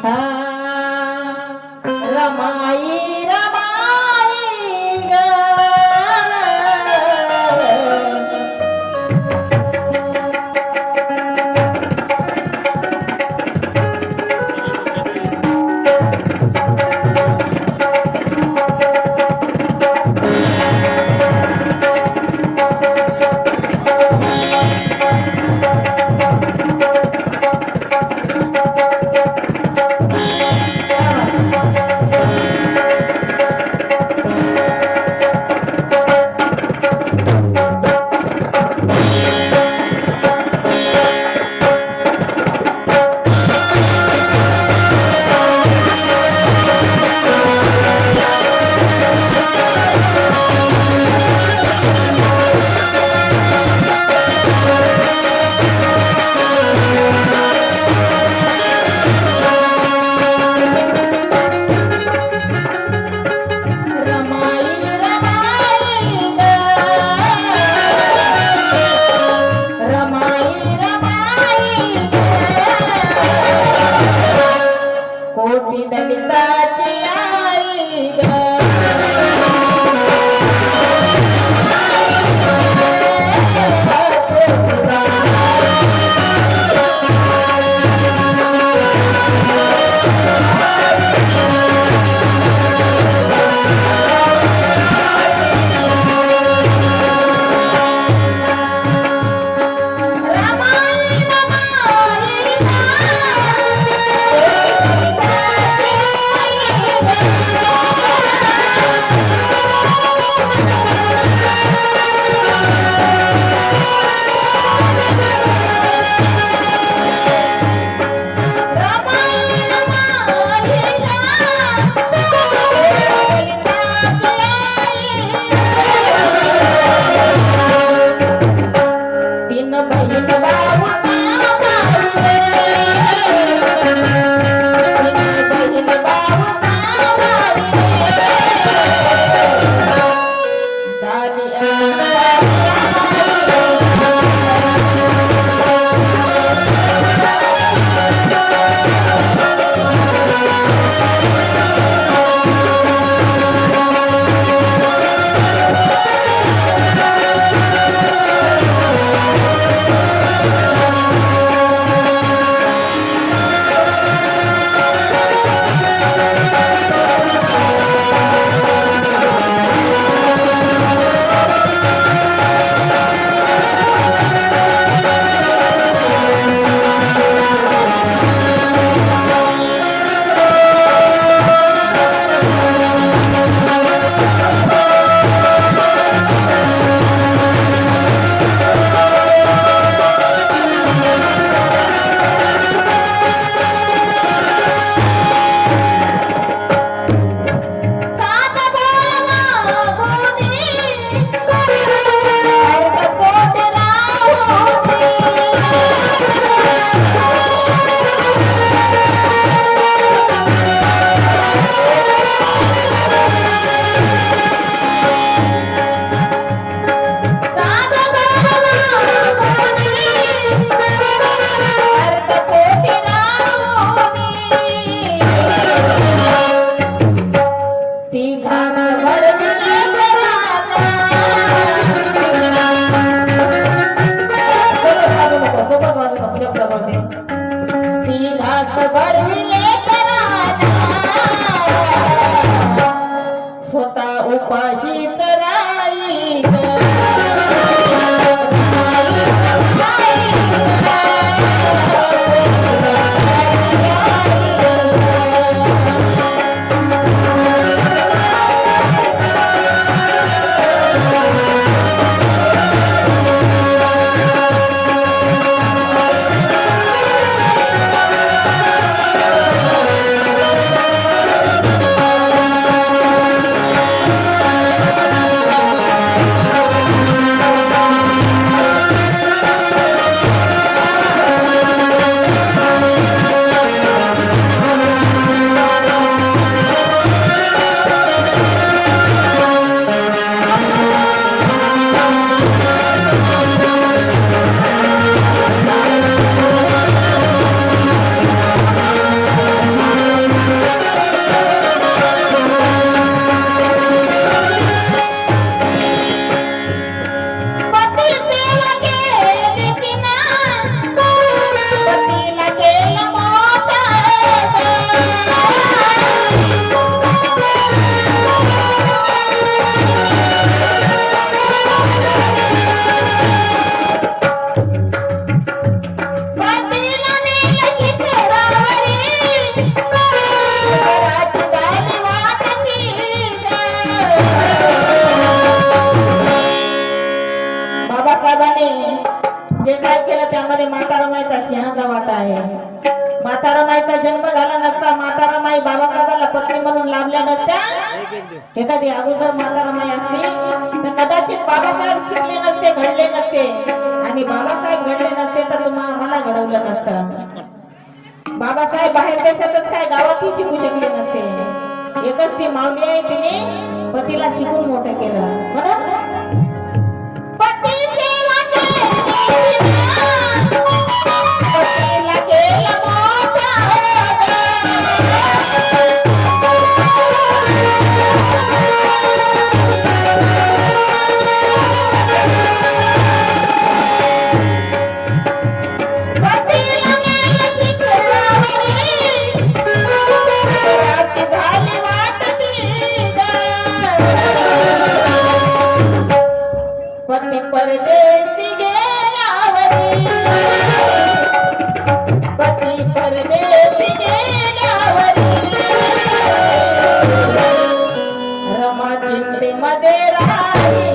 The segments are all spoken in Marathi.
हा रमाई रमाई ग गावात आहे. म्हातारा माईचा जन्म झाला नसता, म्हातारा माई बाबासाहेबाला पत्नी म्हणून लाभल्या नसत्या, एखादी अगोदर म्हातारा माई असली तर कदाचित बाबासाहेब शिकले नसते, घडले नसते. आणि बाबासाहेब घडले नसते तर मला घडवलं नसतं. बाबासाहेब बाहेर देशातच काय गावातही शिकू शकले नसते. एकच ती माऊली आहे, तिने पतीला शिकून मोठं केलं. म्हणून पती सेवा केली, पतीला केलं मोठं. पती परदेसी गेल्यावरी, पती परदेसी गेल्यावरी, रमा चिंतेमध्ये राही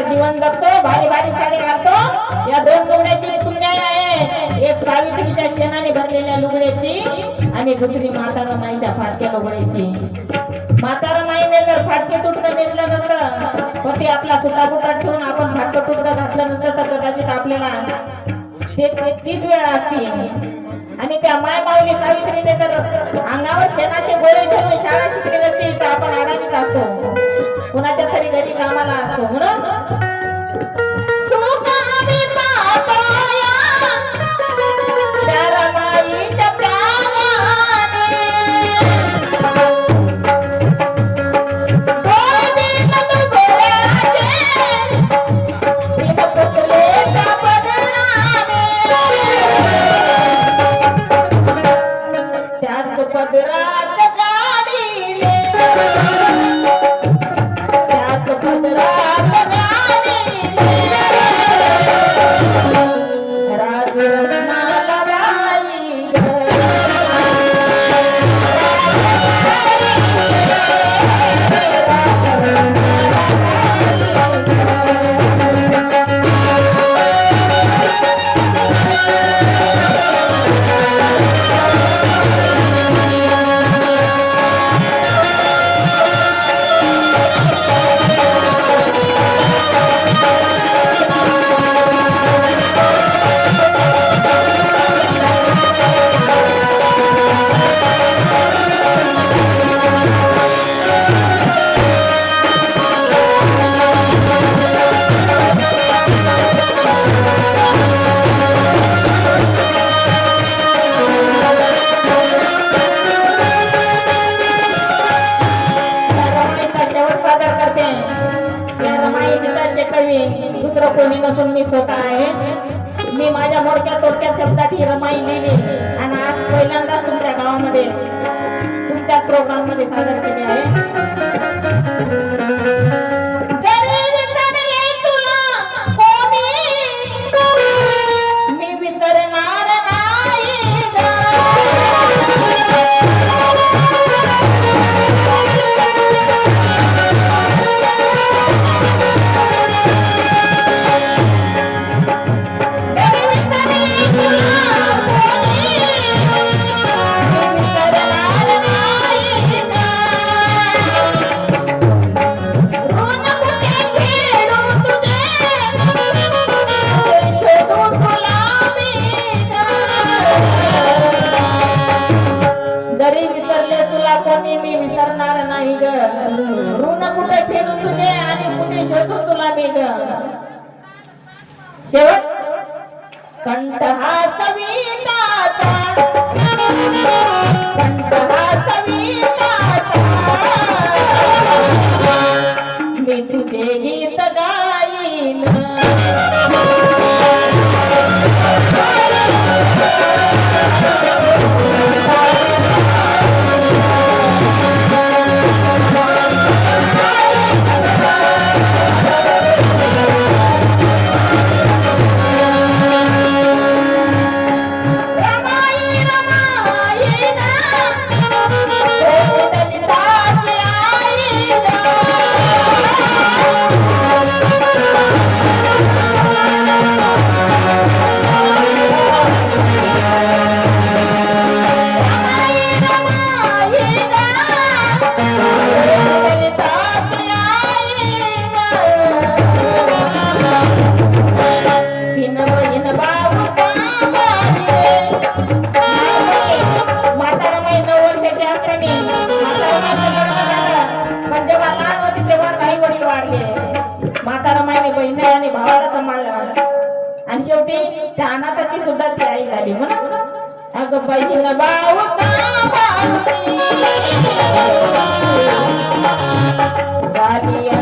जीवन जगतो, भारी भारी साडी घालतो. या दोन लुगड्याची पुण्याई आहे. एक सावित्रीच्या शेणाने भरलेल्या लुगड्याची आणि दुसरी म्हातारा माईच्या फाटक्या लुगड्याची. म्हातारा माईने जर फाटके तुटकं नेटलं नसतं, पती आपला फुटाफुटा ठेवून आपण फाटकं तुटकं घातलं नसतं तर कदाचित आपल्याला तीच वेळ असती. आणि त्या माय माऊली सावित्रीने जर अंगावर शेणाचे गोळे ठेवून शाळा शिकली नसती तर आपण आडावीत असतो, कुणाच्या तरी घरी कामाला असतो. म्हणून दुसरं कोणी नसून मी स्वतः आहे. मी माझ्या मोडक्या तोडक्या शब्दात ही रमाई लिहिली आणि आज पहिल्यांदाच तुमच्या गावामध्ये तुमच्या प्रोग्राम मध्ये सादर केली आहे. शोधू तुझे आणि कुठे शोधू तुला मी ग. शेवट कंठ हा सविताचा, कंठ हा सविताचा, मी तुझे गीत गाईन. आणि शेवटी त्या अनाथाची सुद्धा ती आई झाली म्हणून अगं बहीण भाऊ झाली